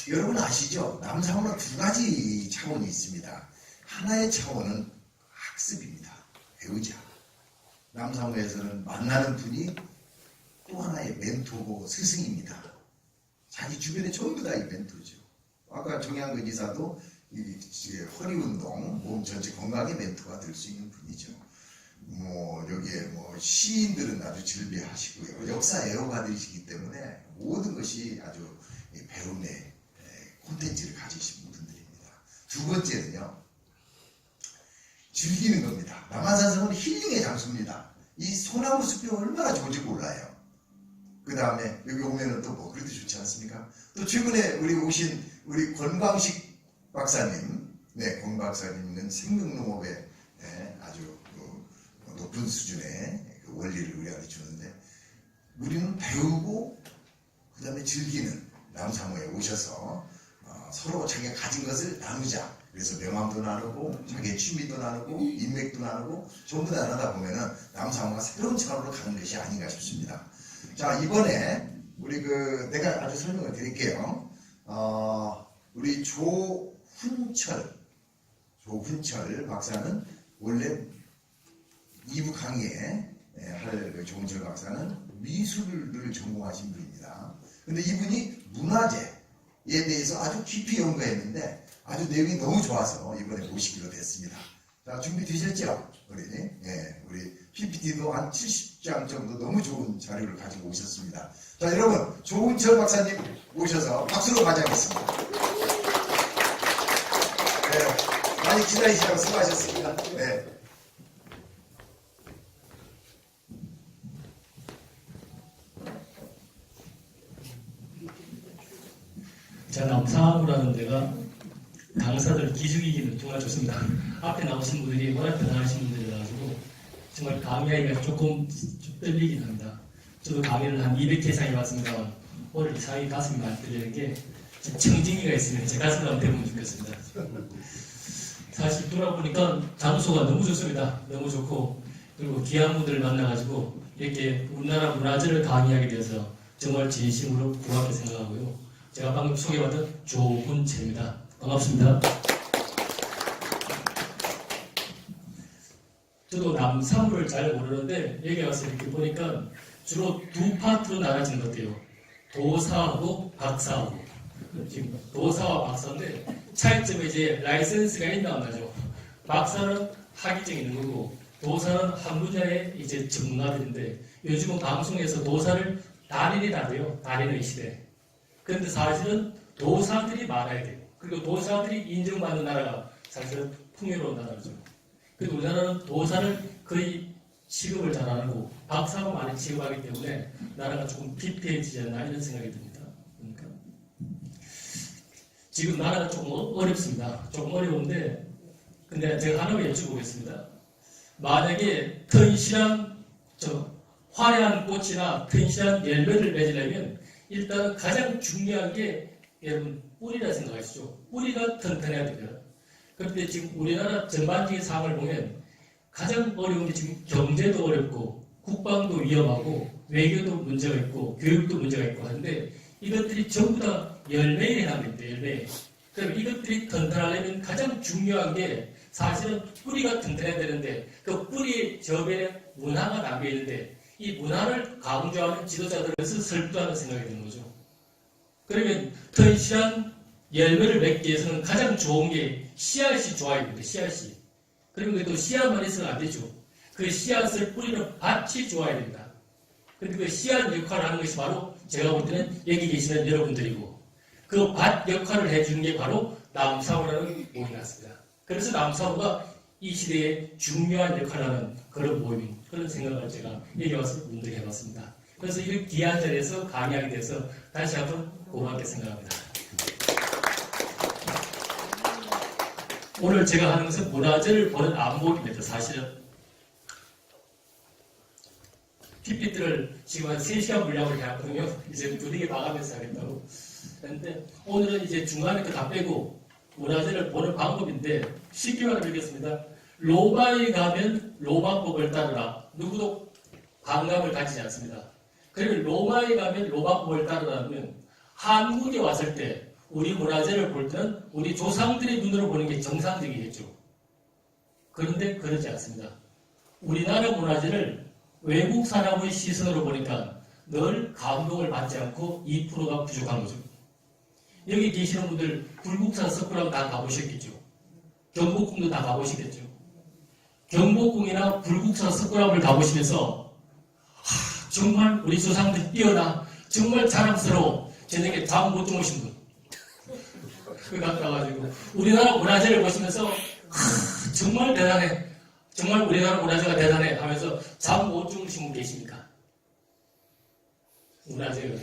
여러분 아시죠? 남사모는 두 가지 차원이 있습니다. 하나의 차원은 학습입니다. 배우자. 남사모에서는 만나는 분이 또 하나의 멘토고 스승입니다. 자기 주변에 전부 다 이 멘토죠. 아까 정양근 이사도 이 허리 운동, 몸 전체 건강의 멘토가 될 수 있는 분이죠. 여기에 시인들은 아주 즐비하시고요. 역사 애호가들이시기 때문에 모든 것이 아주 배움의 콘텐츠를 가지신 분들입니다. 두 번째는요, 즐기는 겁니다. 남한산성은 힐링의 장소입니다. 이 소나무 숲이 얼마나 좋은지 몰라요. 그 다음에 여기 오면은 또 그래도 좋지 않습니까? 또 최근에 오신 우리 권광식 박사님, 권 박사님은 생명농업에 아주 높은 수준의 그 원리를 우리한테 주는데, 우리는 배우고 그 다음에 즐기는 남사모에 오셔서 서로 자기가 가진 것을 나누자. 그래서 명함도 나누고 자기의 취미도 나누고 인맥도 나누고 전부 다 나누다 보면은 남사모가 새로운 차원으로 가는 것이 아닌가 싶습니다. 자, 이번에 우리 내가 아주 설명을 드릴게요. 우리 조훈철 박사는 원래 2부 강의에 할 조훈철 박사는 미술을 전공하신 분입니다. 근데 이분이 문화재에 대해서 아주 깊이 연구했는데 아주 내용이 너무 좋아서 이번에 모시기로 됐습니다. 자, 준비되셨죠? 우리 PPT도 한 70장 정도 너무 좋은 자료를 가지고 오셨습니다. 자, 여러분, 조훈철 박사님 모셔서 박수로 맞이하겠습니다. 많이 기다리시라고 수고하셨습니다. 자, 남사모라는 데가 강사들 기죽이기는 정말 좋습니다. 앞에 나오신 분들이 워낙 대단하신 분들이라가지고 정말 강의하기가 조금 떨리긴 합니다. 저도 강의를 한 200회 이상 해봤습니다만 오늘 이상하게 가슴이 많이 떨리는 게 청진기가 있으면 제 가슴을 한번 대보면 좋겠습니다. 사실 돌아보니까 장소가 너무 좋습니다. 너무 좋고, 그리고 귀한 분들을 만나가지고 이렇게 우리나라 문화재를 강의하게 돼서 정말 진심으로 고맙게 생각하고요. 제가 방금 소개받은 조훈철입니다. 반갑습니다. 저도 남사모를 잘 모르는데 여기 와서 이렇게 보니까 주로 두 파트로 나눠지는 것 같아요. 도사하고 박사하고. 지금 도사와 박사인데 차이점이 이제 라이센스가 있나 안 나죠. 박사는 학위증이 있는 거고 도사는 한 분야에 이제 전문가들인데, 요즘은 방송에서 도사를 달인이 다뤄요. 달인의 시대. 그런데 사실은 도사들이 많아야 돼요. 그리고 도사들이 인정받는 나라가 사실은 풍요로운 나라죠. 그리고 우리나라는 도사를 거의 취급을 잘 안 하고 박사가 많이 취급하기 때문에 나라가 조금 피폐해지지 않나 이런 생각이 듭니다. 그러니까 지금 나라가 조금 어렵습니다. 조금 어려운데, 근데 제가 하나만 여쭤보겠습니다. 만약에 튼실한 화려한 꽃이나 튼실한 열매를 맺으려면 일단 가장 중요한 게 여러분 뿌리라 생각하시죠. 뿌리가 튼튼해야 됩니다. 그런데 지금 우리나라 전반적인 상황을 보면 가장 어려운 게 지금 경제도 어렵고 국방도 위험하고 외교도 문제가 있고 교육도 문제가 있고 하는데, 이것들이 전부 다 열매에 해당됩니다. 열매. 그럼 이것들이 튼튼하려면 가장 중요한 게 사실은 뿌리가 튼튼해야 되는데, 그 뿌리 저변에 문화가 담겨 있는데 이 문화를 강조하는 지도자들에서 슬프다는 생각이 드는 거죠. 그러면 튼실한 열매를 맺기 위해서는 가장 좋은 게 씨앗이 좋아야 됩니다. 씨앗이. 그러면 또 씨앗만 있으면 안 되죠. 그 씨앗을 뿌리는 밭이 좋아야 됩니다. 근데 그 씨앗 역할을 하는 것이 바로 제가 볼 때는 여기 계시는 여러분들이고, 그 밭 역할을 해주는 게 바로 남사모라는 모임이 났습니다. 그래서 남사모가 이 시대에 중요한 역할을 하는 그런 모임, 그런 생각을 제가 여기 와서 문득 해봤습니다. 그래서 이 귀한 자리에서 강의하게 돼서 다시 한번 고맙게 생각합니다. 오늘 제가 하는 것은 문화재를 보는 안목입니다. 사실은 PPT를 지금 한 3시간 분량을 해왔거든요. 이제 두둑이 봐가면서 하겠다고. 그런데 오늘은 이제 중간에 그 다 빼고 문화재를 보는 방법인데, 쉽게 말하겠습니다. 로마에 가면 로마법을 따르라. 누구도 반감을 가지지 않습니다. 그리고 로마에 가면 로마법을 따르라면 한국에 왔을 때 우리 문화재를 볼 때는 우리 조상들의 눈으로 보는 게 정상적이겠죠. 그런데 그러지 않습니다. 우리나라 문화재를 외국 사람의 시선으로 보니까 늘 감동을 받지 않고 2%가 부족한 거죠. 여기 계시는 분들 불국사 석굴암 다 가보셨겠죠. 경복궁도 다 가보시겠죠. 경복궁이나 불국사 석굴암을 가보시면서 정말 우리 조상들 뛰어나 정말 자랑스러워. 저녁에 잠 못 주무신 분. 그 갔다 와가지고 우리나라 문화재를 보시면서 정말 대단해. 정말 우리나라 문화재가 대단해 하면서 잠 못 주무신 분 계십니까? 문화재가.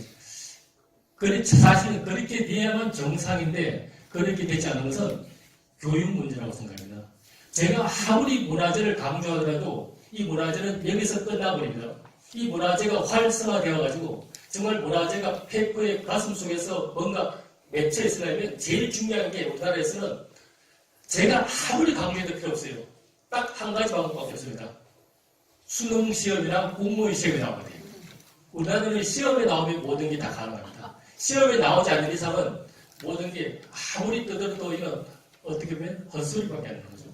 사실은 그렇게 돼야만 정상인데 그렇게 되지 않은 것은 교육 문제라고 생각합니다. 제가 아무리 문화재를 강조하더라도 이 문화재는 여기서 끝나버립니다. 이 문화재가 활성화되어가지고 정말 문화재가 페이퍼의 가슴 속에서 뭔가 맺혀 있으려면 제일 중요한 게 우리나라에서는 제가 아무리 강조해도 필요 없어요. 딱 한 가지 방법밖에 없습니다. 수능 시험이나 공무원 시험이 나오면 돼요. 우리나라는 시험에 나오면 모든 게 다 가능합니다. 시험에 나오지 않는 이상은 모든 게 아무리 떠들어도 이건 어떻게 보면 헛소리밖에 안 나는 거죠.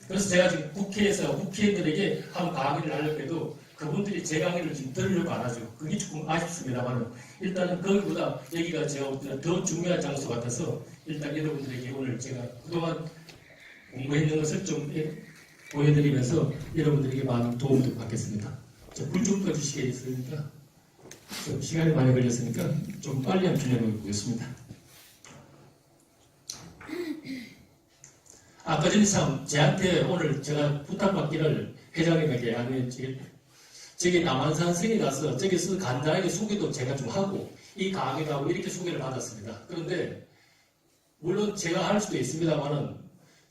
그래서 제가 지금 국회에서 국회의원들에게 한 강의를 하려고 해도 그분들이 제 강의를 지금 들으려고 안 하죠. 그게 조금 아쉽습니다만 일단은 거기보다 여기가 제가 볼 때는 더 중요한 장소 같아서 일단 여러분들에게 오늘 제가 그동안 공부했는 것을 좀 보여드리면서 여러분들에게 많은 도움을 받겠습니다. 불 좀 꺼주시겠습니까? 좀 시간이 많이 걸렸으니까 좀 빨리 한번 진행해 보겠습니다. 아까 전에 참 저한테 오늘 제가 부탁받기를 회장님에게 아니 저기 남한산성에 가서 저기서 간단하게 소개도 제가 좀 하고 이 강의도 하고 이렇게 소개를 받았습니다. 그런데 물론 제가 할 수도 있습니다만은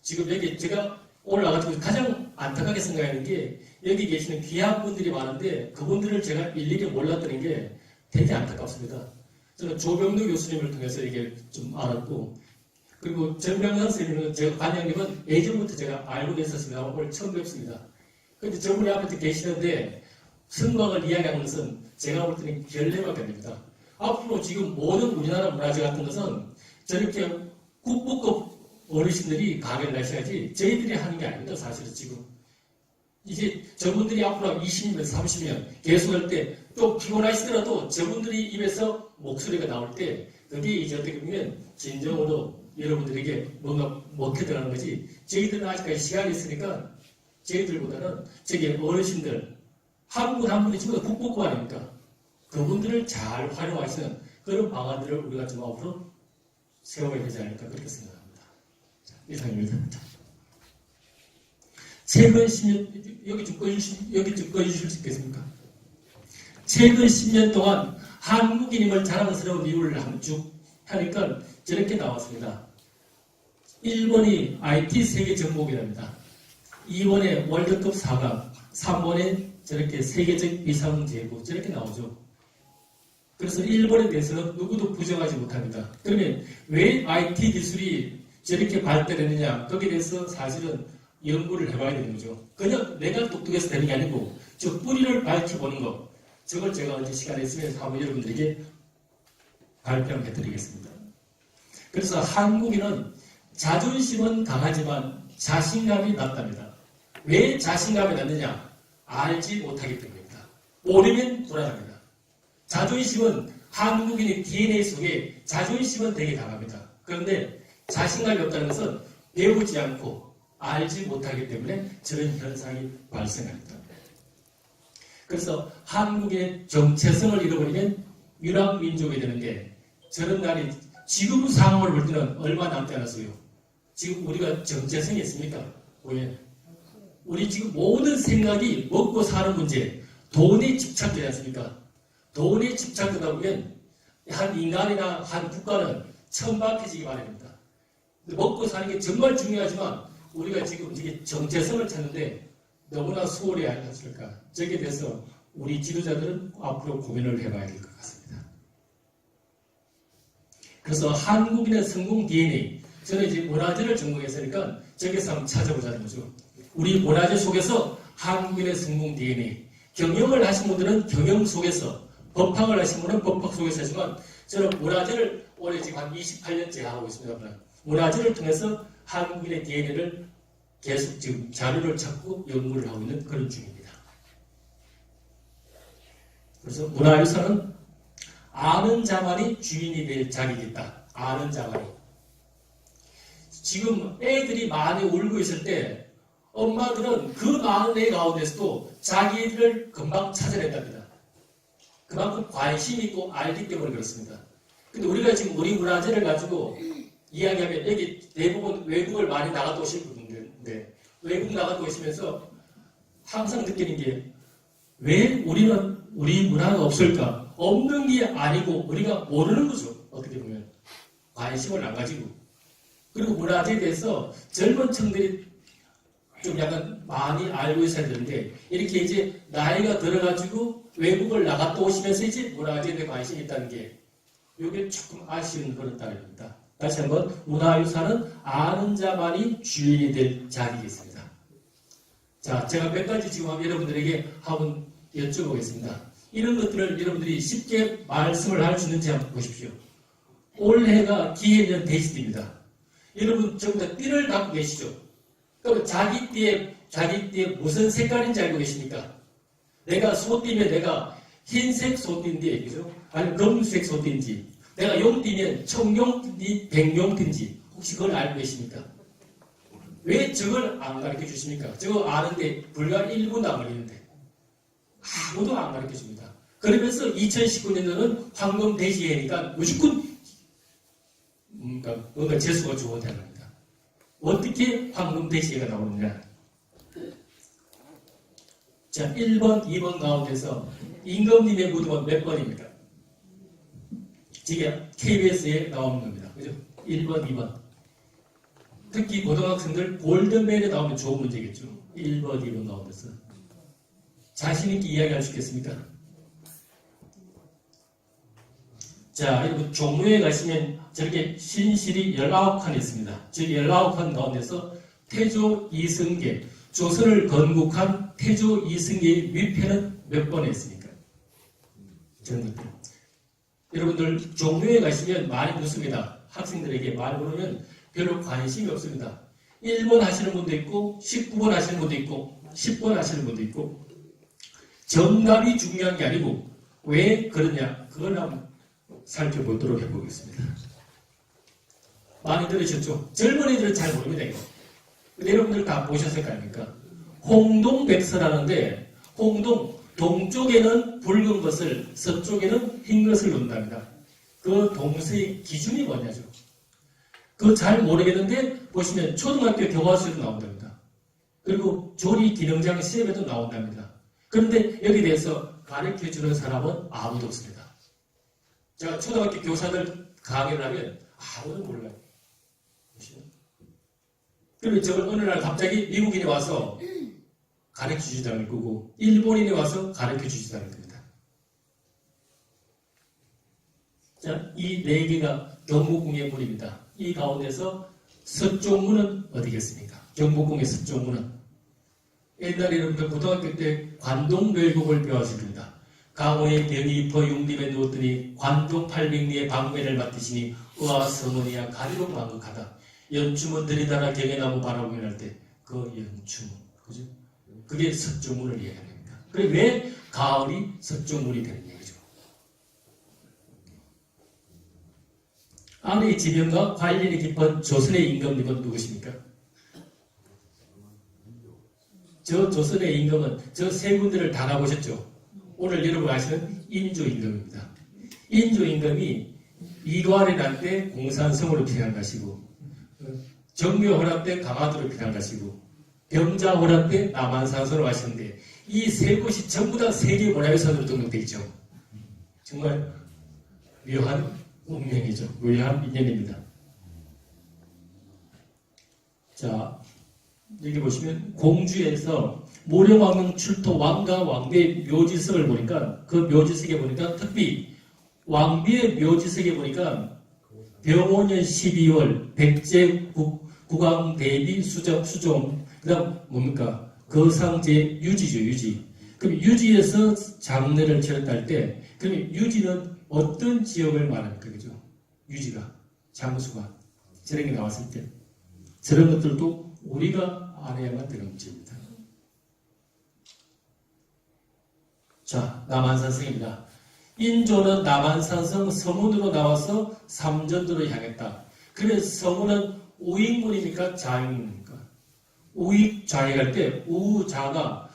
지금 여기 제가 오늘 와가지고 가장 안타깝게 생각하는 게 여기 계시는 귀한 분들이 많은데 그분들을 제가 일일이 몰랐다는 게 되게 안타깝습니다. 저는 조병도 교수님을 통해서 이게 좀 알았고 그리고 정명선 선생님은 제가 관장님은 예전부터 제가 알고 있었습니다. 오늘 처음 뵙습니다. 그런데 저분이 앞에 계시는데 성곽을 이야기하는 것은 제가 볼 때는 결례밖에 안 됩니다. 앞으로 지금 모든 우리나라 문화재 같은 것은 저렇게 국보급 어르신들이 강의를 하셔야지 저희들이 하는 게 아닙니다. 사실은 지금. 이제 저분들이 앞으로 20년, 30년 계속 할 때 좀 피곤하시더라도 저분들이 입에서 목소리가 나올 때 그게 이제 어떻게 보면 진정으로 여러분들에게 뭔가 먹혀 들어가는 거지 저희들은 아직까지 시간이 있으니까 저희들보다는 저기 어르신들 한 분 한 분이 전부 다 국보급 아닙니까? 그분들을 잘 활용하시는 그런 방안들을 우리가 좀 앞으로 세워야 되지 않을까 그렇게 생각합니다. 자, 이상입니다. 최근 10년, 여기 좀 꺼주실 수 있겠습니까? 최근 10년 동안 한국인임을 자랑스러운 이유를 쭉 하니까 저렇게 나왔습니다. 1번이 IT 세계 정복이랍니다. 2번에 월드컵 4강, 3번에 저렇게 세계적 위상제고 저렇게 나오죠. 그래서 1번에 대해서는 누구도 부정하지 못합니다. 그러면 왜 IT 기술이 저렇게 발달했느냐 거기에 대해서 사실은 연구를 해봐야 되는 거죠. 그냥 내가 똑똑해서 되는 게 아니고 저 뿌리를 밝혀보는 것 저걸 제가 언제 시간이 있으면 한번 여러분들에게 발표를 해드리겠습니다. 그래서 한국인은 자존심은 강하지만 자신감이 낮답니다. 왜 자신감이 낮느냐? 알지 못하기 때문입니다. 모르면 불안합니다. 자존심은 한국인의 DNA 속에 자존심은 되게 강합니다. 그런데 자신감이 없다는 것은 배우지 않고 알지 못하기 때문에 저런 현상이 발생합니다. 그래서 한국의 정체성을 잃어버리면 유랑민족이 되는 게 저런 날이 지금 상황을 볼 때는 얼마 남지 않았어요. 지금 우리가 정체성이 있습니까? 왜? 우리 지금 모든 생각이 먹고 사는 문제, 돈에 집착되지 않습니까? 돈에 집착되다 보면 한 인간이나 한 국가는 천박해지기 마련입니다. 먹고 사는 게 정말 중요하지만 우리가 지금 이게 정체성을 찾는데 너무나 소홀히 않았을까? 저기에 대해서 우리 지도자들은 앞으로 고민을 해봐야 될 것 같습니다. 그래서 한국인의 성공 DNA, 저는 이제 문화재를 전공했으니까 저기서 한번 찾아보자는 거죠. 우리 문화재 속에서 한국인의 성공 DNA, 경영을 하신 분들은 경영 속에서, 법학을 하신 분은 법학 속에서 하지만 저는 문화재를 올해 지금 한 28년째 하고 있습니다. 문화재를 통해서 한국인의 DNA를 계속 지금 자료를 찾고 연구를 하고 있는 그런 중입니다. 그래서 문화유산은 아는 자만이 주인이 될 자리겠다. 아는 자만이. 지금 애들이 많이 울고 있을 때 엄마들은 그 많은 애 가운데서도 자기들을 금방 찾아낸답니다. 그만큼 관심이 있고 알기 때문에 그렇습니다. 근데 우리가 지금 우리 문화재를 가지고 이야기하면 여기 대부분 외국을 많이 나갔다 오신 분들인데 외국 나갔다 오시면서 항상 느끼는 게 왜 우리는 우리 문화가 없을까? 없는 게 아니고 우리가 모르는 거죠. 어떻게 보면 관심을 안 가지고 그리고 문화재에 대해서 젊은 층들이 좀 약간 많이 알고 있어야 되는데 이렇게 이제 나이가 들어가지고 외국을 나갔다 오시면서 이제 문화재에 대해 관심이 있다는 게 이게 조금 아쉬운 그런 따름입니다. 다시 한번 문화유산은 아는 자만이 주인이 될 자리겠습니다. 자, 제가 몇 가지 지금 여러분들에게 한번 여쭤보겠습니다. 이런 것들을 여러분들이 쉽게 말씀을 할 수 있는지 한번 보십시오. 올해가 기해년 대지입니다. 여러분 전부 다 띠를 갖고 계시죠? 그럼 자기 띠에 무슨 색깔인지 알고 계십니까? 내가 소띠면 내가 흰색 소띠인지, 그죠? 아니면 검은색 소띠인지, 내가 용띠면 청용띠인지, 백용띠인지, 혹시 그걸 알고 계십니까? 왜 저걸 안 가르쳐 주십니까? 저거 아는데 불과 1분도 안 걸리는데. 아무도 안 가르쳐 줍니다. 그러면서 2019년도는 황금 대지해니까 무조건 뭔가 재수가 좋아야 합니다. 어떻게 황금 대지해가 나오느냐? 자, 1번, 2번 가운데서 임금님의 무덤은 몇 번입니까? 지금 KBS에 나오는 겁니다. 그죠? 1번, 2번. 특히 고등학생들 골든벨에 나오면 좋은 문제겠죠. 1번, 2번 가운데서. 자신있게 이야기할 수 있겠습니까? 자, 여러분 종로에 가시면 저렇게 신실이 19칸이 있습니다. 즉 19칸 가운데서 태조 이승계, 조선을 건국한 태조 이승계의 위패는 몇 번에 있습니까? 전국들. 여러분들 종로에 가시면 많이 묻습니다. 학생들에게 말 물으면 별로 관심이 없습니다. 1번 하시는 분도 있고 19번 하시는 분도 있고 10번 하시는 분도 있고 정답이 중요한 게 아니고 왜 그러냐 그걸 한번 살펴보도록 해보겠습니다. 많이 들으셨죠? 젊은이들은 잘 모릅니다. 이거. 근데 여러분들 다 보셨을 거 아닙니까? 홍동백서라는데 홍동 동쪽에는 붉은 것을 서쪽에는 흰 것을 놓는답니다. 그 동서의 기준이 뭐냐죠. 그거 잘 모르겠는데 보시면 초등학교 교과서에도 나온답니다. 그리고 조리 기능장 시험에도 나온답니다. 그런데 여기에 대해서 가르쳐주는 사람은 아무도 없습니다. 제가 초등학교 교사들 강의를 하면 아무도 몰라요. 그러면 저걸 어느 날 갑자기 미국인이 와서 가르쳐주지도 않을 거고 일본인이 와서 가르쳐주지도 않을 겁니다. 자, 이 네 개가 경복궁의 문입니다. 이 가운데서 서쪽문은 어디겠습니까? 경복궁의 서쪽문은 옛날에 여러분들 고등학교 때 관동별곡을 배웠을 겁니다. 강호의 병이 입어 융림에 누웠더니 관동 800리의 방매를 맡으시니 의아 서문이야 가리로 망극하다. 연춤은 들이다나 경외나무 바라보긴 할 때 그 연춤, 그죠? 그게 서쪽문을 이야기합니다. 그래 왜 가을이 서쪽문이 되는 얘기죠? 아내의 지명과 관련이 깊은 조선의 임금님은 누구십니까? 저 조선의 임금은 저 세 군데를 다 가보셨죠? 오늘 여러분 아시는 인조 임금입니다. 인조 임금이 이도아리란 때 공산성으로 피난 가시고 정묘호란 때 강화도로 피난 가시고 병자호란 때 남한산소로 가시는데 이 세 곳이 전부 다 세계 문화유산으로 등록되어 있죠. 정말 묘한 운명이죠. 묘한 인연입니다. 자, 여기 보시면 공주에서 모령왕릉 출토 왕과 왕비의 묘지석을 보니까 그 묘지석에 보니까 특히 왕비의 묘지석에 보니까 병오년 12월 백제 국왕 대비 수종 그다음 뭡니까 거상제 유지죠. 유지. 그럼 유지에서 장례를 치렀다 할 때 그럼 유지는 어떤 지역을 말합니까? 그죠? 유지가, 장수가 저런 게 나왔을 때 저런 것들도 우리가 알아야만 되는 문제입니다. 자, 남한산성입니다. 인조는 남한산성 서문으로 나와서 삼전도로 향했다. 그래서 서문은 우익문입니까? 좌익문입니까? 우익, 좌익할 때 우자가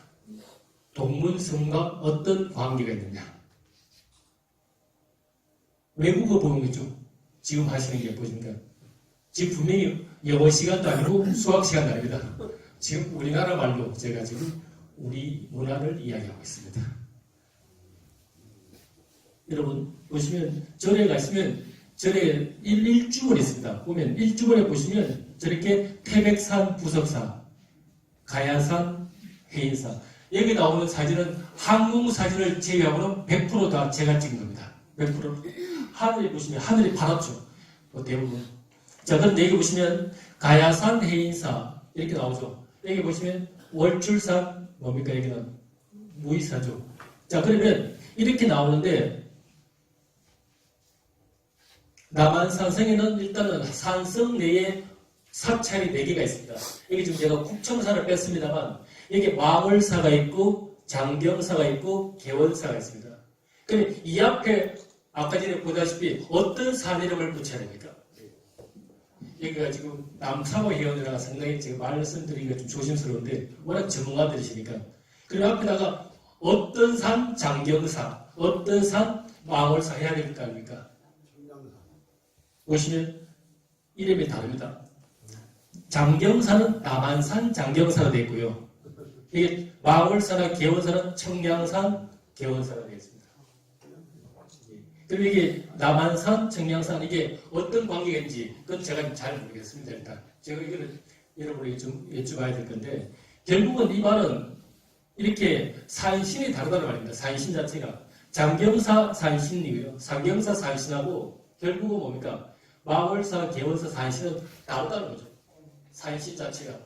동문성과 어떤 관계가 있느냐? 외국어 보는 거죠. 지금 하시는 게 보십니까? 지금 분명히 영어 시간도 아니고 수학 시간도 아닙니다. 지금 우리나라 말로 제가 지금 우리 문화를 이야기하고 있습니다. 여러분 보시면 절에 가시면 절에 일주번이 있습니다. 보면 일주번에 보시면 저렇게 태백산, 부석산, 가야산, 해인산 여기 나오는 사진은 항공 사진을 제외하고는 100% 다 제가 찍은 겁니다. 100%. 하늘에 보시면 하늘이 파랗죠. 대부분. 자, 그런데 여기 보시면 가야산, 해인사 이렇게 나오죠. 여기 보시면 월출산 뭡니까? 여기는 무의사죠. 자, 그러면 이렇게 나오는데 남한산성에는 일단은 산성 내에 사찰이 4개가 있습니다. 여기 지금 제가 국청사를 뺐습니다만 여기 마월사가 있고 장경사가 있고 개원사가 있습니다. 그럼 이 앞에 아까 전에 보다시피 어떤 산 이름을 붙여야 됩니까? 여기가 지금 남사모 회원이라가 상당히 제가 말씀드리기가 좀 조심스러운데 워낙 전문가들이시니까 그리고 앞에다가 어떤 산 장경사 어떤 산 마월사 해야 될 거 아닙니까? 보시면 이름이 다릅니다. 장경사는 남한산 장경사가 되어 있고요. 이게 마월사나 개원사는 청량산 개원사가 되어 있습니다. 그리고 이게 남한산, 청량산 이게 어떤 관계가 있는지 그건 제가 잘 모르겠습니다. 일단 제가 이거를 여러분에게 좀 여쭤봐야 될 건데 결국은 이 말은 이렇게 산신이 다르다는 말입니다. 산신 자체가 장경사 산신이고요. 상경사 산신하고 결국은 뭡니까? 마월사, 개원사, 산신은 다르다는 거죠. 산신 자체가.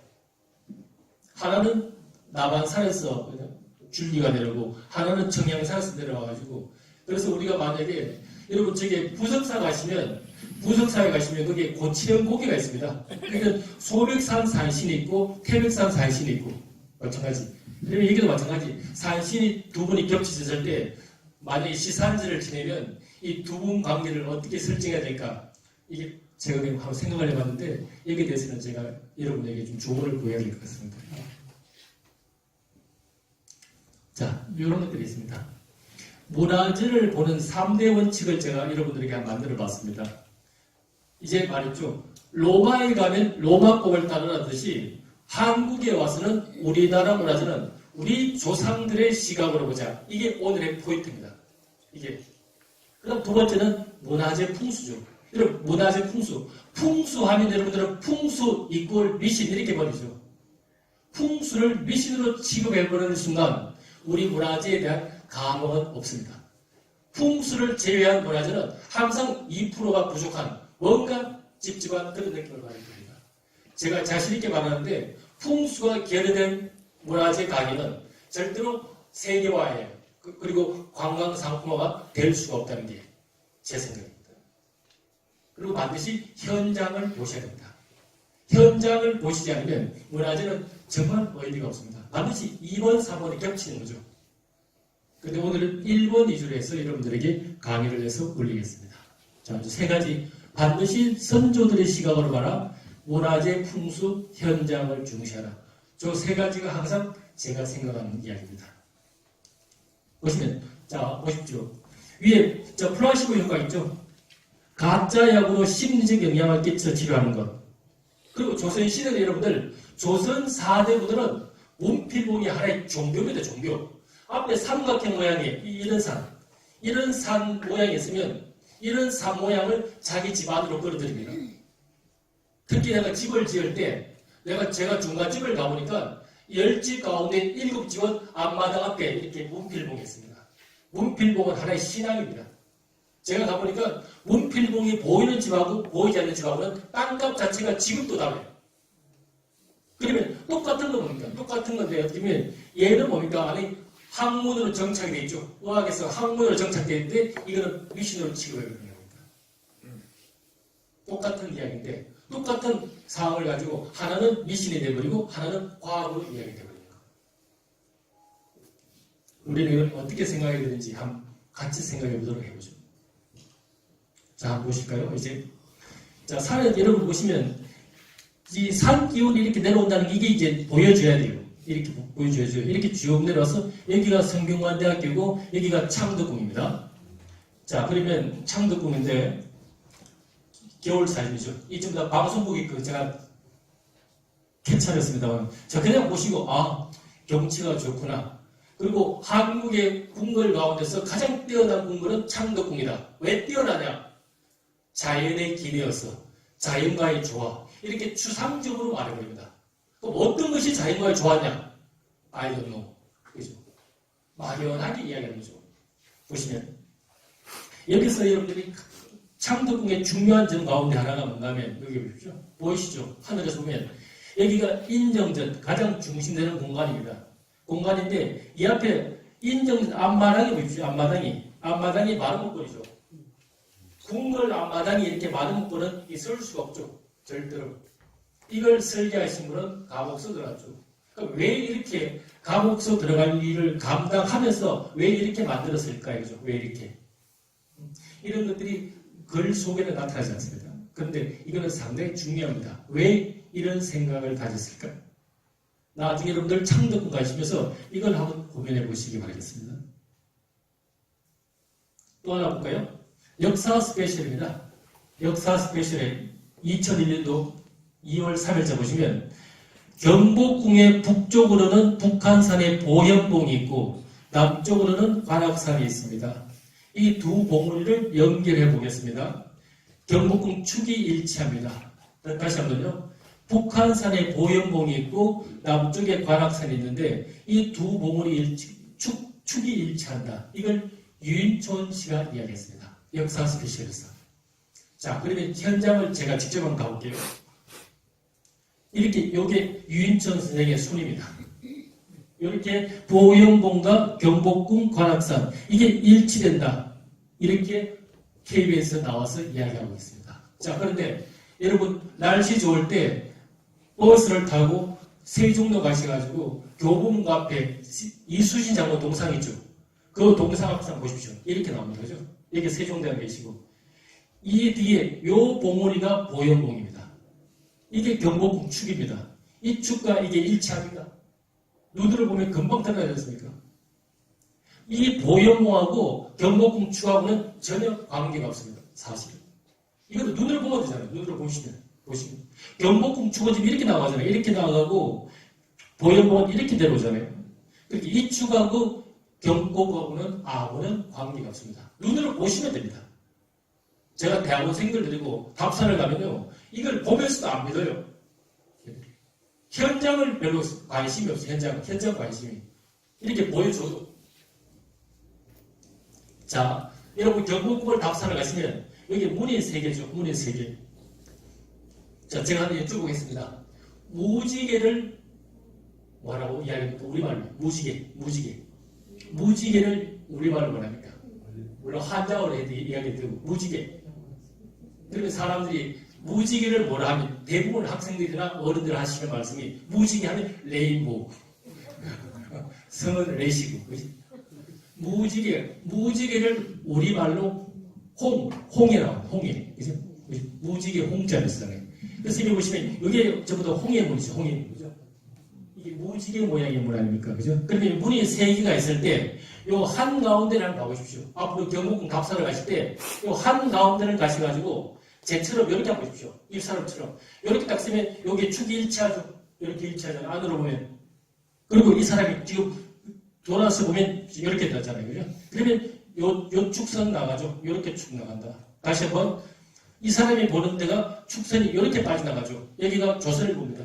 하나는 남한산에서 줄기가 내려오고 하나는 청양산에서 내려와가지고 그래서 우리가 만약에 여러분 저기 부석사 가시면 부석사에 가시면 거기에 고치령 고개가 있습니다. 그러니까 소백산 산신이 있고 태백산 산신이 있고 마찬가지. 그리고 여기도 마찬가지. 산신이 두 분이 겹치졌을 때 만약에 시산지를 지내면 이 두 분 관계를 어떻게 설정해야 될까? 이게 제가 그냥 한번 생각을 해봤는데 여기에 대해서는 제가 여러분에게 좀 조언을 구해야 될 것 같습니다. 자, 이런 것들이 있습니다. 문화재를 보는 3대 원칙을 제가 여러분들에게 한번 만들어 봤습니다. 이제 말했죠. 로마에 가면 로마법을 따르듯이 한국에 와서는 우리나라 문화재는 우리 조상들의 시각으로 보자. 이게 오늘의 포인트입니다. 이게. 그다음 두 번째는 문화재 풍수죠. 여러분 문화재 풍수. 풍수하면 여러분들은 풍수 이꼴 미신 이렇게 버리죠. 풍수를 미신으로 취급해버리는 순간 우리 문화재에 대한 감흥은 없습니다. 풍수를 제외한 문화재는 항상 2%가 부족한 뭔가 찝찝한 그런 느낌을 받을 겁니다. 제가 자신있게 말하는데 풍수가 결여된 문화재 강의는 절대로 세계화예요. 그리고 관광상품화가 될 수가 없다는 게 제 생각입니다. 그리고 반드시 현장을 보셔야 됩니다. 현장을 보시지 않으면 문화재는 정말 의미가 없습니다. 반드시 2번, 3번이 겹치는 거죠. 근데 오늘은 1번 위주로 해서 여러분들에게 강의를 해서 올리겠습니다. 자, 이제 3가지. 반드시 선조들의 시각으로 봐라. 문화재 풍수 현장을 중시하라. 저 3가지가 항상 제가 생각하는 이야기입니다. 보시면, 자, 보십시오. 위에 저 플라시보 효과 있죠? 가짜 약으로 심리적 영향을 끼쳐 치료하는 것. 그리고 조선시대 여러분들, 조선 4대 부들은 문필봉이 하나의 종교입니다, 종교. 앞에 삼각형 모양의 이런 산 모양이 있으면 이런 산 모양을 자기 집 안으로 끌어들입니다. 특히 내가 집을 지을 때 제가 중간집을 가보니까 10집 가운데 7집은 앞마당 앞에 이렇게 문필봉이 있습니다. 문필봉은 하나의 신앙입니다. 제가 가보니까 문필봉이 보이는 집하고 보이지 않는 집하고는 땅값 자체가 지금도 다르요. 그러면 똑같은 거 뭡니까? 똑같은 건데 어떻게 보면 얘는 뭡니까? 아니 학문으로 정착이 되어 있죠. 의학에서 학문으로 정착되어 있는데 이거는 미신으로 취급해버리는 겁니다. 똑같은 이야기인데 똑같은 상황을 가지고 하나는 미신이 돼버리고 하나는 과학으로 이야기 돼버립니다. 우리는 이걸 어떻게 생각해야 되는지 한번 같이 생각해 보도록 해보죠. 자, 한번 보실까요? 이제 자, 산에 여러분 보시면 이 산 기운이 이렇게 내려온다는 게 이게 이제 보여줘야 돼요. 이렇게 보여줘야죠. 이렇게 쭉 내려와서 여기가 성균관대학교고 여기가 창덕궁입니다. 자, 그러면 창덕궁인데 겨울 사진이죠. 이쯤 다 방송국이 제가 캐치하였습니다만 자, 그냥 보시고 경치가 좋구나. 그리고 한국의 궁궐 가운데서 가장 뛰어난 궁궐은 창덕궁이다. 왜 뛰어나냐? 자연의 기내여서 자연과의 조화 이렇게 추상적으로 말해버립니다. 그럼 어떤 것이 자연과의 조화냐? I don't know. 그죠? 막연하게 이야기하는 거죠. 보시면 여기서 여러분들이 창덕궁의 중요한 점 가운데 하나가 뭔가면 여기 보십시오. 보이시죠? 하늘에서 보면 여기가 인정전 가장 중심되는 공간입니다. 공간인데 이 앞에 인정전 앞마당이 보십시오. 앞마당이 마루목걸이죠. 궁궐 앞마당이 이렇게 마루목걸은 있을 수가 없죠. 절대로. 이걸 설계하신 분은 감옥서 들어갔죠. 그러니까 왜 이렇게 감옥서 들어갈 일을 감당하면서 왜 이렇게 만들었을까? 이거죠. 왜 이렇게. 이런 것들이 글 속에는 나타나지 않습니다. 그런데 이거는 상당히 중요합니다. 왜 이런 생각을 가졌을까? 나중에 여러분들 창덕궁 가시면서 이걸 한번 고민해 보시기 바라겠습니다. 또 하나 볼까요? 역사 스페셜입니다. 역사 스페셜에 2001년도 2월 3일자 보시면 경복궁의 북쪽으로는 북한산의 보현봉이 있고 남쪽으로는 관악산이 있습니다. 이 두 봉우리를 연결해 보겠습니다. 경복궁 축이 일치합니다. 다시 한번요. 북한산에 보현봉이 있고 남쪽에 관악산이 있는데 이 두 봉우리 축이 일치한다. 이걸 유인촌 씨가 이야기했습니다. 역사 스페셜에서. 자, 그러면 현장을 제가 직접 한번 가볼게요. 이렇게 요게 유인촌 선생의 손입니다. 이렇게 보현봉과 경복궁, 관악산 이게 일치된다. 이렇게 KBS에 나와서 이야기하고 있습니다. 자, 그런데 여러분 날씨 좋을 때 버스를 타고 세종로 가셔가지고 교보문 앞에 이수신 장로 동상 있죠. 그 동상 앞상 보십시오. 이렇게 나옵니다. 그죠? 이렇게 세종대왕 계시고 이 뒤에 요 봉우리가 보현봉입니다. 이게 경복궁 축입니다. 이 축과 이게 일치합니다. 눈으로 보면 금방 드러나지 않습니까? 이 보현봉하고 경복궁 축하고는 전혀 관계가 없습니다. 사실. 이것도 눈으로 보면 되잖아요. 눈으로 보시면. 경복궁 축은 지금 이렇게 나가잖아요. 이렇게 나가고 보현봉은 이렇게 내려오잖아요. 그렇게 이 축하고 경복궁하고는 아무런 관계가 없습니다. 눈으로 보시면 됩니다. 제가 대학원생들 드리고 답사를 가면요. 이걸 보면서도 안 믿어요. 현장을 별로 관심이 없어요. 현장 관심이. 이렇게 보여줘도. 자, 여러분 경복궁을 답사를 가시면 여기 문이 3개죠. 문이 3개. 자, 제가 한번 여쭤보겠습니다. 무지개를 뭐라고 이야기합니까? 우리말로. 무지개를 우리말로 뭐랍니까? 물론 한자어로 이야기해도 무지개. 그러면 사람들이 무지개를 뭐라 하면 대부분 학생들이나 어른들 하시는 말씀이 무지개 하면 레인보우. 성은 레시고. 그치? 무지개를 우리말로 홍해라고. 홍해. 그죠? 무지개 홍자를 쓰잖아요. 그래서 여기 보시면 이게 전부 다 홍해문이죠. 홍해문이죠. 이게 무지개 모양의 문 아닙니까? 그죠? 그러면 문이 3개가 있을 때 요 한가운데를 한번 가보십시오. 앞으로 경복궁 답사를 가실 때 요 한가운데를 가셔가지고 쟤처럼 이렇게 한번 보십시오. 이 사람처럼. 이렇게 딱 쓰면 여기 축이 일치하죠. 이렇게 일치하잖아요. 안으로 보면. 그리고 이 사람이 지금 돌아서 보면 이렇게 나잖아요. 그죠? 그러면 요 축선 나가죠. 이렇게 축 나간다. 다시 한번. 이 사람이 보는 데가 축선이 이렇게 빠져나가죠. 여기가 조선을 봅니다.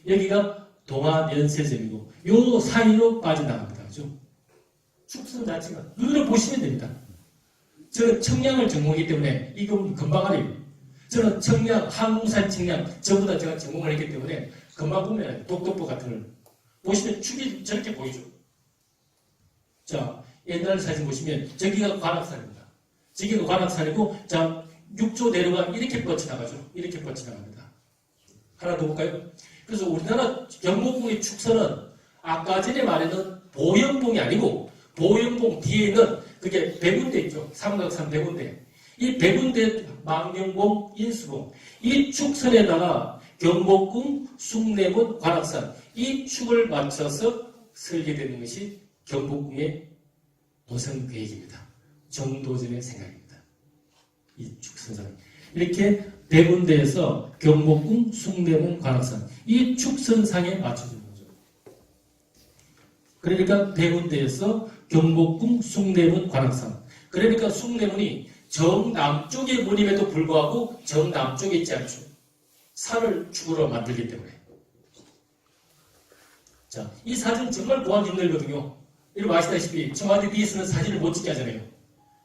여기가 동아면세점이고 요 사이로 빠져나갑니다. 그죠? 축선 자체가 눈으로 보시면 됩니다. 저는 청량을 전공하기 때문에 이건 금방 알아요. 저는 청량, 항공산 청량 전부 다 제가 전공을 했기 때문에 금방 보면 독도보 같은 걸 보시면 축이 저렇게 보이죠. 자, 옛날 사진 보시면 저기가 관악산입니다. 저기가 관악산이고 자, 6조 내려가 이렇게 뻗쳐나가죠. 이렇게 뻗쳐나갑니다. 하나 더 볼까요? 그래서 우리나라 경복궁의 축선은 아까 전에 말했던 보형봉이 아니고 보형봉 뒤에 있는 그게 백운대 있죠. 삼각산 백운대. 이 백운대, 망경봉, 인수봉 이 축선에다가 경복궁, 숭례문, 관악산 이 축을 맞춰서 설계되는 것이 경복궁의 노선 계획입니다. 정도전의 생각입니다. 이 축선상 이렇게 백운대에서 경복궁, 숭례문, 관악산 이 축선상에 맞춰주는 거죠. 그러니까 백운대에서 경복궁, 숭례문, 관악산 그러니까 숭례문이 정남쪽의 문임에도 불구하고 정남쪽에 있지 않죠. 산을 축으로 만들기 때문에. 자, 이 사진 정말 보안 힘들거든요. 여러분 아시다시피 청와대 뒤에서는 사진을 못 찍게 하잖아요.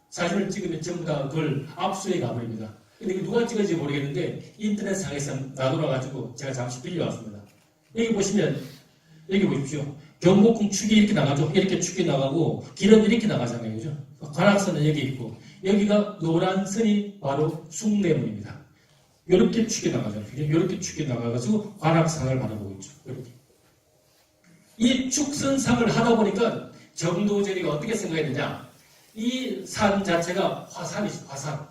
사진을 찍으면 전부 다 그걸 압수해 가버립니다. 근데 누가 찍은지 모르겠는데 인터넷상에서 놔둬놔가지고 제가 잠시 빌려왔습니다. 여기 보시면 여기 보십시오. 경복궁 축이 이렇게 나가죠. 이렇게 축이 나가고 길은 이렇게 나가잖아요. 그죠? 관악산은 여기 있고 여기가 노란 선이 바로 숭례문입니다. 이렇게 축이 나가잖아요. 이렇게 축이 나가가지고 관악산을 바라보고 있죠. 이렇게. 이 축선상을 하다 보니까 정도전이가 어떻게 생각했느냐. 이 산 자체가 화산이죠. 화산.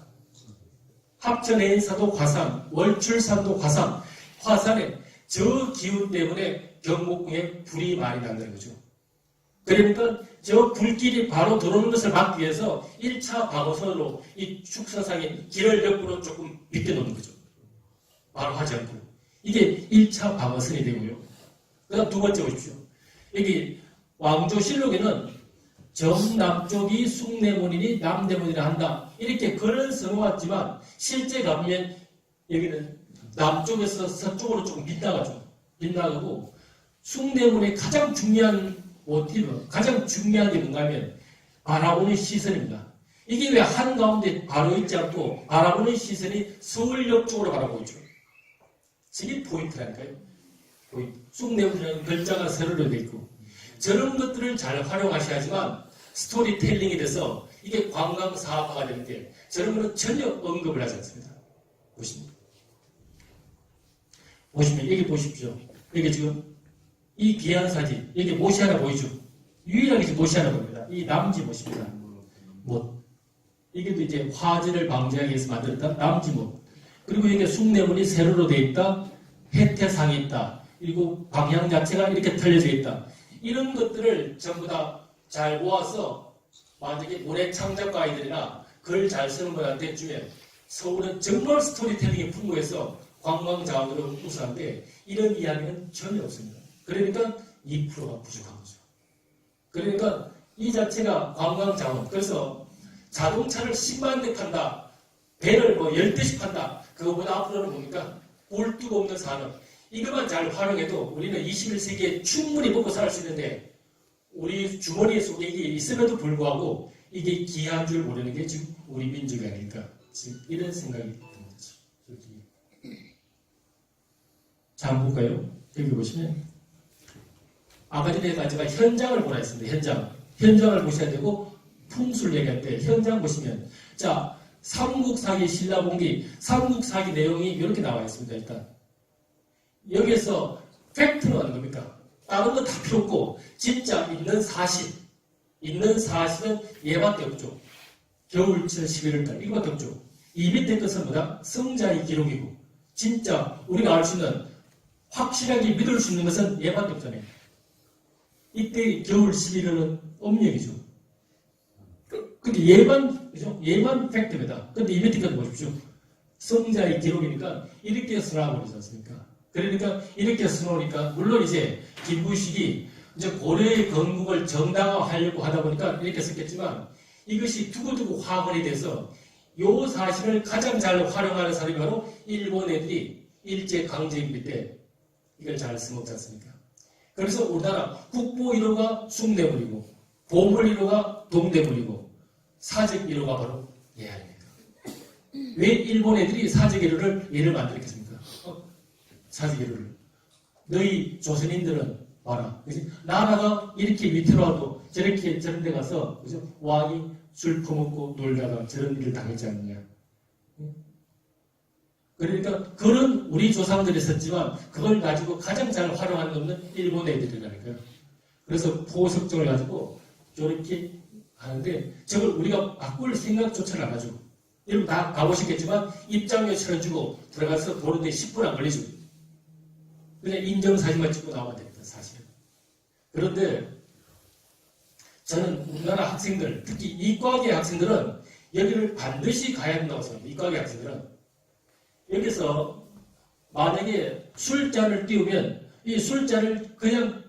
합천해인사도 화산, 월출산도 화산. 화산의 저 기운 때문에 경복궁에 불이 많이 난다는 거죠. 그러니까 저 불길이 바로 들어오는 것을 막기 위해서 1차 방어선으로 이 축선상에 길을 옆으로 조금 비껴놓는 거죠. 바로 하지 않고. 이게 1차 방어선이 되고요. 그 다음 두 번째 보십시오. 여기 왕조실록에는 정남쪽이 숭례문이니 남대문이라 한다. 이렇게 글은 써놓았지만 실제 가보면 여기는 남쪽에서 서쪽으로 조금 빗나가죠. 빗나가고 숭례문의 가장 중요한 모티브, 가장 중요한 게 뭔가 하면 바라보는 시선입니다. 이게 왜 한가운데 바로 있지 않고 바라보는 시선이 서울역 쪽으로 바라보고 있죠. 이게 포인트라니까요. 포인트. 숭례문이라는 글자가 세로로 되어 있고 저런 것들을 잘 활용하셔야지만 스토리텔링이 돼서 이게 관광 사업화가 되는데 저런 거는 전혀 언급을 하지 않습니다. 보시면 여기 보십시오. 여기 지금 이 귀한 사진 여기 못이 하나 보이죠. 유일하게 못이 하나 보입니다. 이 남지 못입니다. 못. 이게 또 이제 화재를 방지하기 위해서 만들었다 남지 못. 그리고 이게 숭례문이 세로로 되어 있다. 해태상이 있다. 그리고 방향 자체가 이렇게 틀려져 있다. 이런 것들을 전부 다 잘 모아서 만약에 문해창작가 아이들이나 글 잘 쓰는 분한테 주면 서울은 정말 스토리텔링이 풍부해서 관광 자원으로 우수한데 이런 이야기는 전혀 없습니다. 그러니까 2%가 부족한 거죠. 그러니까 이 자체가 관광 자원. 그래서 자동차를 10만 대 판다. 배를 뭐 10대씩 판다. 그거보다 앞으로는 뭡니까? 꼴뚜가 없는 산업. 이것만 잘 활용해도 우리는 21세기에 충분히 먹고 살 수 있는데 우리 주머니에 속에 이게 있음에도 불구하고 이게 귀한 줄 모르는 게 지금 우리 민족이 아닐까. 지금 이런 생각이 드는 거죠. 자, 한번 볼까요? 여기 보시면 아까 전에 제가 현장을 보라 했습니다. 현장을 보셔야 되고 풍수를 얘기할 때 현장 보시면 자, 삼국사기 신라봉기 삼국사기 내용이 이렇게 나와 있습니다. 일단 여기에서 팩트는 어느 겁니까? 다른 건 다 필요 없고 진짜 있는 사실은 얘밖에 없죠. 겨울철 11월달 이거밖에 없죠. 이 밑에 것은 뭐다? 성자의 기록이고 진짜 우리가 알 수 있는 확실하게 믿을 수 있는 것은 얘밖에 없잖아요. 이때 겨울 11월은 음력이죠. 근데 얘만 팩트입니다. 근데 이 밑에 것 보십시오. 성자의 기록이니까 이렇게 써놔버리지 않습니까? 그러니까 이렇게 써놓으니까 물론 이제 김부식이 이제 고려의 건국을 정당화하려고 하다 보니까 이렇게 썼겠지만 이것이 두고두고 화근이 돼서 이 사실을 가장 잘 활용하는 사람이 바로 일본 애들이 일제강점기 때 이걸 잘 써먹지 않습니까? 그래서 우리나라 국보 1호가 숭례문이고 보물 1호가 동대문이고 사적 1호가 바로 얘 아닙니까? 왜 일본 애들이 사적 1호를 얘를 만들었겠습니까? 사적 1호를 너희 조선인들은 봐라. 나라가 이렇게 밑으로 와도 저렇게 저런 데 가서 그죠? 왕이 술 퍼먹고 놀다가 저런 일을 당했지 않느냐. 그러니까 그런 우리 조상들이 썼지만 그걸 가지고 가장 잘 활용하는 놈은 일본 애들이라니까요. 그래서 포석정을 가지고 저렇게 하는데 저걸 우리가 바꿀 생각조차를 안 하죠. 여러분 다 가보셨겠지만 입장료 쳐주고 들어가서 보는데 10분 안 걸리죠. 그냥 인정사진만 찍고 나오면 됩니다. 사실은. 그런데 저는 우리나라 학생들, 특히 이과계 학생들은 여기를 반드시 가야 한다고 생각합니다. 이과계 학생들은. 여기서 만약에 술잔을 띄우면 이 술잔을 그냥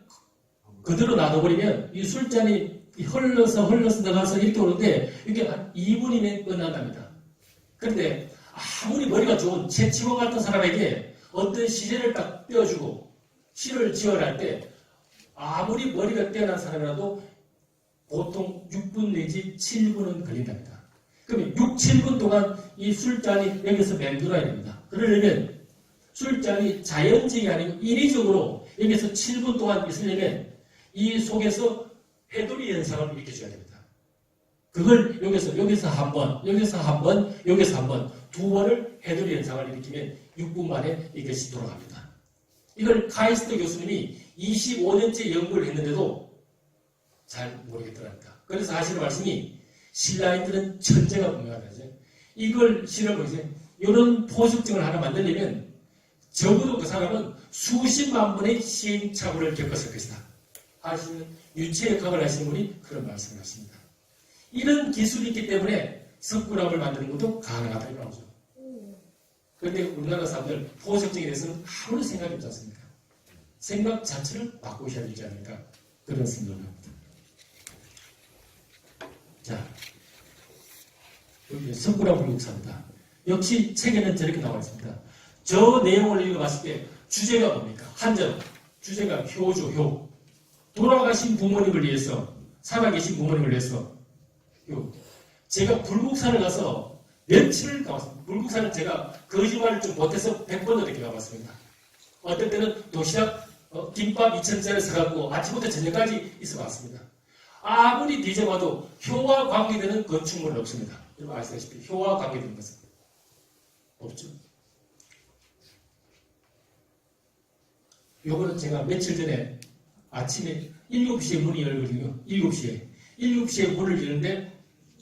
그대로 놔둬버리면 이 술잔이 흘러서 나가서 이렇게 오는데 이게 한 2분이면 끝난답니다. 그런데 아무리 머리가 좋은 채치원 같은 사람에게 어떤 시제를 딱 떼어주고 시를 지어야 할 때 아무리 머리가 뛰어난 사람이라도 보통 6분 내지 7분은 걸린답니다. 그러면 6, 7분 동안 이 술잔이 여기서 맴돌아야 됩니다. 그러려면 술잔이 자연적이 아니고 인위적으로 여기서 7분 동안 있으려면 이 속에서 해돌이 현상을 일으켜줘야 됩니다. 그걸 여기서 한 번, 여기서 한 번, 여기서 한 번, 두 번을 해돌이 현상을 일으키면 6분 만에 이것이 돌아갑니다. 이걸 카이스트 교수님이 25년째 연구를 했는데도 잘 모르겠더랍니다. 그래서 하시는 말씀이 신라인들은 천재가 분명하다죠. 이걸 실험해보세요. 이런 포석증을 하나 만들려면 적어도 그 사람은 수십만 번의 시행착오를 겪었을 것이다. 하시는 유체역학을 하시는 분이 그런 말씀을 하십니다. 이런 기술이 있기 때문에 석굴암을 만드는 것도 가능하다고 나오죠. 그런데 우리나라 사람들 포석증에 대해서는 아무런 생각이 없지 않습니까? 생각 자체를 바꾸셔야 되지 않을까 그런 생각을 합니다. 자, 여기 석굴암 불국사입니다. 역시 책에는 저렇게 나와 있습니다. 저 내용을 읽어봤을 때 주제가 뭡니까? 한전, 주제가 효죠, 효. 돌아가신 부모님을 위해서, 살아계신 부모님을 위해서 효. 제가 불국사를 가서 며칠을 가봤습니다. 불국사는 제가 거짓말을 좀 못해서 100번 넘게 가봤습니다. 어떤 때는 도시락, 김밥 2,000짜리 사갖고 아침부터 저녁까지 있어봤습니다. 아무리 뒤져봐도 효와 관계되는 건축물은 없습니다. 여러분 아시다시피 효와 관계되는 것은 없죠. 요거는 제가 며칠 전에 아침에 7시에 문이 열거든요. 7시에 문을 열는데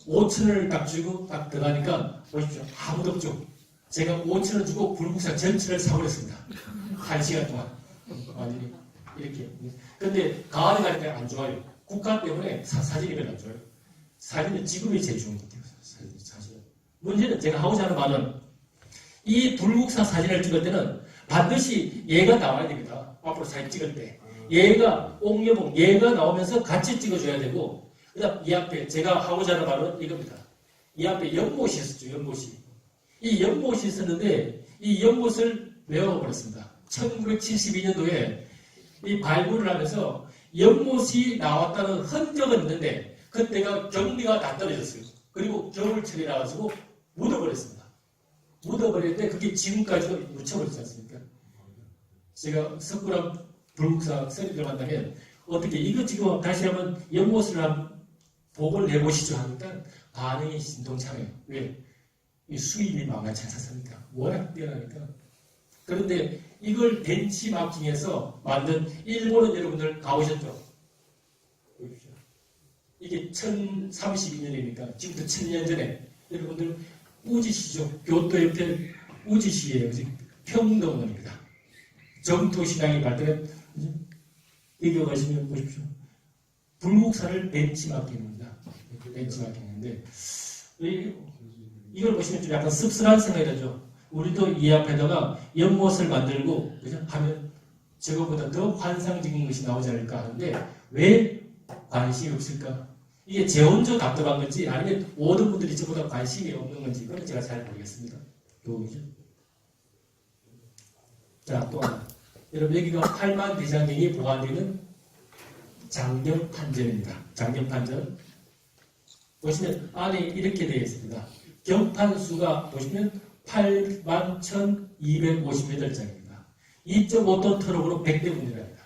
5,000원을 딱 주고 딱 들어가니까 보십시오. 아무도 없죠. 제가 5,000원 주고 불국사 전체를 사버렸습니다. 1시간 동안. 완전히 이렇게. 근데 가을에 가니까 안 좋아요. 국가 때문에 사진이 별로 안 좋아요. 사진은 지금이 제일 좋은 것 같아요. 사진. 문제는 제가 하고자 하는 말은 이 불국사 사진을 찍을 때는 반드시 얘가 나와야 됩니다. 앞으로 사진 찍을 때. 얘가 옥녀봉, 얘가 나오면서 같이 찍어줘야 되고 그 다음 이 앞에 제가 하고자 하는 말은 이겁니다. 이 앞에 연못이 있었죠. 연못이. 이 연못이 있었는데 이 연못을 외워버렸습니다. 1972년도에 이 발굴을 하면서 연못이 나왔다는 흔적은 있는데 그때가 경비가 다 떨어졌어요. 그리고 겨울철이라 가지고 묻어버렸습니다. 묻어버렸는데 그게 지금까지도 묻혀버렸지 않습니까? 제가 석굴암 불국사 선생님들 만나면 어떻게 이거 지금 다시 한번 연못을 한번 복원을 해보시죠 하니까 반응이 신동창해요. 왜? 이 수입이 만만치 않습니까? 워낙 뛰어나니까. 그런데 이걸 벤치마킹해서 만든 일본은 여러분들 가보셨죠? 보십시오. 이게 1032년이니까 지금부터 1000년 전에 여러분들 우지시죠? 교토 옆에 우지시예요. 평동입니다. 정토시장이 발달한 여기 가시면 보십시오. 불국사를 벤치마킹입니다. 벤치마킹인데 이걸 보시면 좀 약간 씁쓸한 생각이 나죠. 우리도 이 앞에다가 연못을 만들고 그죠? 하면 저거보다 더 환상적인 것이 나오지 않을까 하는데 왜 관심이 없을까? 이게 제 혼자 답답한 건지 아니면 모든 분들이 저보다 관심이 없는 건지 그건 제가 잘 모르겠습니다. 요거죠. 자, 또 하나. 여러분 여기가 8만 대장경이 보관되는 장경판전입니다. 장경판전. 보시면 안에 이렇게 되어 있습니다. 경판수가 보시면 81,258장입니다. 2.5톤 트럭으로 100대분 들어갑니다.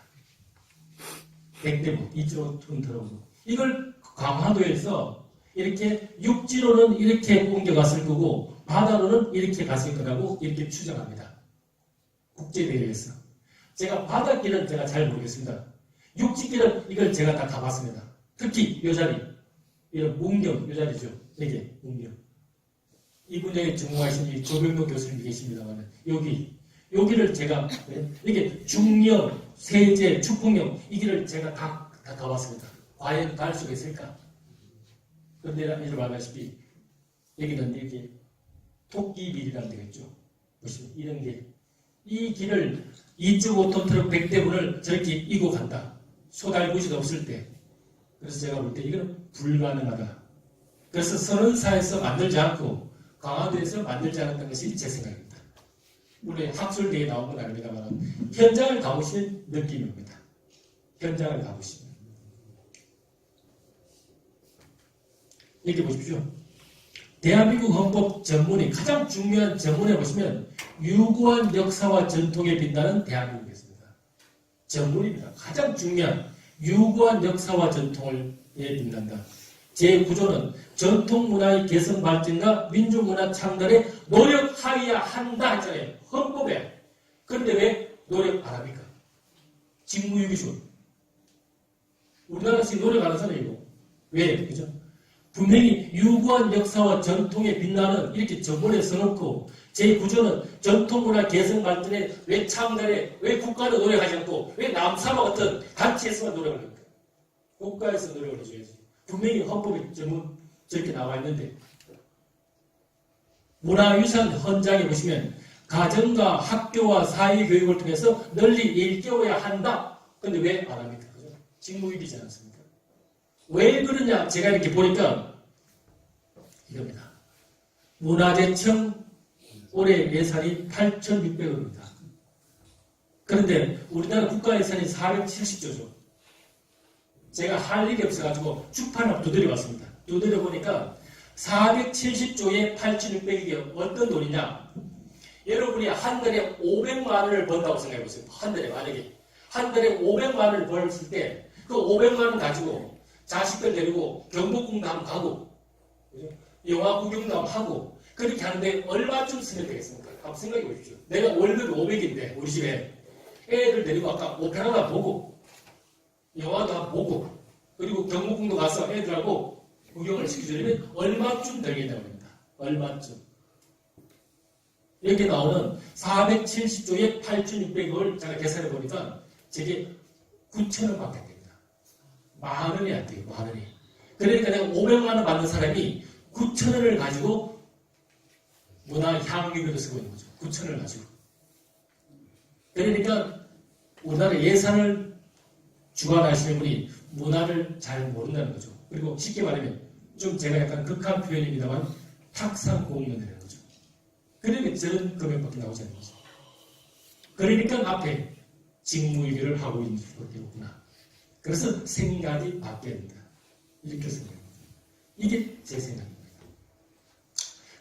100대분, 2.5톤 트럭으로. 이걸 강화도에서 이렇게 육지로는 이렇게 옮겨갔을 거고 바다로는 이렇게 갔을 거라고 이렇게 추정합니다. 국제대회에서. 제가 바닷길은 제가 잘 모르겠습니다. 육지길은 이걸 제가 다 가봤습니다. 특히 요 자리, 이런 문경, 요 자리죠. 이게 문경. 이 분야에 전공하신 이 조병록 교수님이 계십니다만 여기를 제가 이게 중령, 세제, 축풍령 이 길을 제가 다 가봤습니다. 과연 갈 수가 있을까? 그런데 이런 말하다시피 여기는 이렇게 토끼밀이라는 데가 있죠. 보시면 이런 게 이 길을 2.5톤 트럭 100대분을 저렇게 이고 간다. 소달구지도 없을 때. 그래서 제가 볼 때 이건 불가능하다. 그래서 선언사에서 만들지 않고 강화도에서 만들지 않았던 것이 제 생각입니다. 물론 학술대에 나온 건 아닙니다만 현장을 가보신 느낌입니다. 현장을 가보시면 이렇게 보십시오. 대한민국 헌법 전문이 가장 중요한 전문에 보시면 유구한 역사와 전통에 빛나는 대한민국이었습니다. 전문입니다. 가장 중요한 유구한 역사와 전통에 빛난다. 제9조는 전통문화의 개선 발전과 민족문화 창달에 노력하여야 한다 했잖아요. 헌법에. 그런데 왜 노력 안 합니까? 직무유기죠. 우리나라 지금 노력 안 하잖아요. 이거. 왜? 그죠? 분명히 유구한 역사와 전통에 빛나는 이렇게 전문에 써놓고 제9조는 전통문화 개선 발전에 왜 창달에 왜 국가도 노력하지 않고 왜 남사와 같은 단체에서만 노력을 합니까? 국가에서 노력을 해줘야지. 분명히 헌법에 저렇게 나와 있는데 문화유산 헌장에 보시면 가정과 학교와 사회교육을 통해서 널리 일깨워야 한다. 근데 왜 안 합니까? 그죠? 직무유기지 않습니까? 왜 그러냐? 제가 이렇게 보니까 이겁니다. 문화재청 올해 예산이 8,600억입니다. 그런데 우리나라 국가 예산이 470조죠. 제가 할 일이 없어가지고 주판을 두드려봤습니다. 두드려보니까 470조에 8,600억이 어떤 돈이냐? 여러분이 한 달에 500만 원을 번다고 생각해보세요. 한 달에 만약에 한 달에 500만 원을 벌었을 때 그 500만 원 가지고 자식들 데리고 경복궁도 한번 가고 그죠? 영화 구경도 한번 하고 그렇게 하는데 얼마쯤 쓰면 되겠습니까? 한번 생각해 보십시오. 내가 월급이 500인데 우리 집에 애들 데리고 아까 오페라도 보고 영화도 한번 보고 그리고 경복궁도 가서 애들하고 구경을 시켜주려면 얼마쯤 들겠냐고 합니다. 얼마쯤. 여기 나오는 470조에 8,600억을 제가 계산해 보니까 저게 9,000원 밖에 안 됩니다. 10,000원이 안 돼요. 10,000원이. 그러니까 내가 500만 원 받는 사람이 9,000원을 가지고 문화향유비로 쓰고 있는 거죠. 9,000원을 가지고. 그러니까 우리나라 예산을 주관하시는 분이 문화를 잘 모른다는 거죠. 그리고 쉽게 말하면 좀 제가 약간 극한 표현입니다만 탁상공인이라는 거죠. 그러니까 저런 금액밖에 나오지 않는 거죠. 그러니까 앞에 직무유기를 하고 있는 수밖에 없구나. 그래서 생각이 바뀌어야 된다. 이렇게 생각합니다. 이게 제 생각입니다.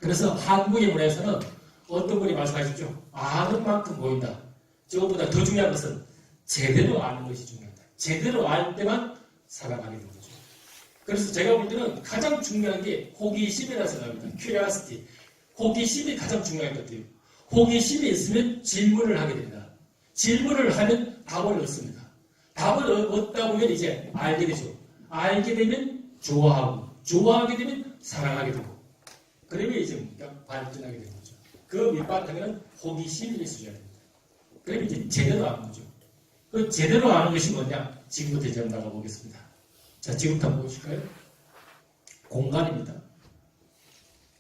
그래서 한국의 문화에서는 어떤 분이 말씀하셨죠? 아는 만큼 보인다. 저것보다 더 중요한 것은 제대로 아는 것이 중요하다. 제대로 알 때만 살아가게 되는 거죠. 그래서 제가 볼 때는 가장 중요한 게 호기심이라고 생각합니다. curiosity. 호기심이 가장 중요한 것 같아요. 호기심이 있으면 질문을 하게 됩니다. 질문을 하면 답을 얻습니다. 답을 얻다 보면 이제 알게 되죠. 알게 되면 좋아하고, 좋아하게 되면 사랑하게 되고, 그러면 이제 발전하게 되는 거죠. 그 밑바탕에는 호기심이 있어야 됩니다. 그러면 이제 제대로 아는 거죠. 그 제대로 아는 것이 뭐냐? 지금부터 이제 나가 보겠습니다. 자, 지금부터 한번 보실까요? 공간입니다.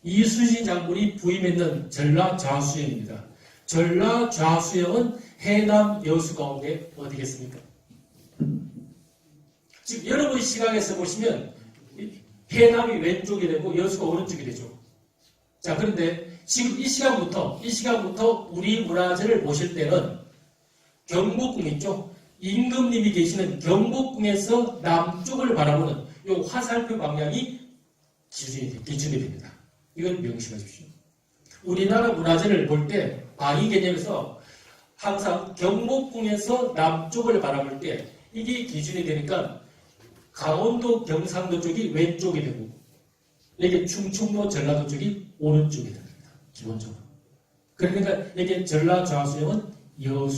이순신 장군이 부임했는 전라좌수영입니다. 전라좌수영은 해남 여수 가운데 어디겠습니까? 지금 여러분 시각에서 보시면 해남이 왼쪽이 되고 여수가 오른쪽이 되죠. 자, 그런데 지금 이 시간부터 우리 문화재를 보실 때는 경복궁 있죠? 임금님이 계시는 경복궁에서 남쪽을 바라보는 이 화살표 방향이 기준이 됩니다. 이걸 명심하십시오. 우리나라 문화재를 볼 때 방위 개념에서 항상 경복궁에서 남쪽을 바라볼 때 이게 기준이 되니까 강원도, 경상도 쪽이 왼쪽이 되고 이게 충청도, 전라도 쪽이 오른쪽이 됩니다. 기본적으로. 그러니까 이게 전라좌수형은 여수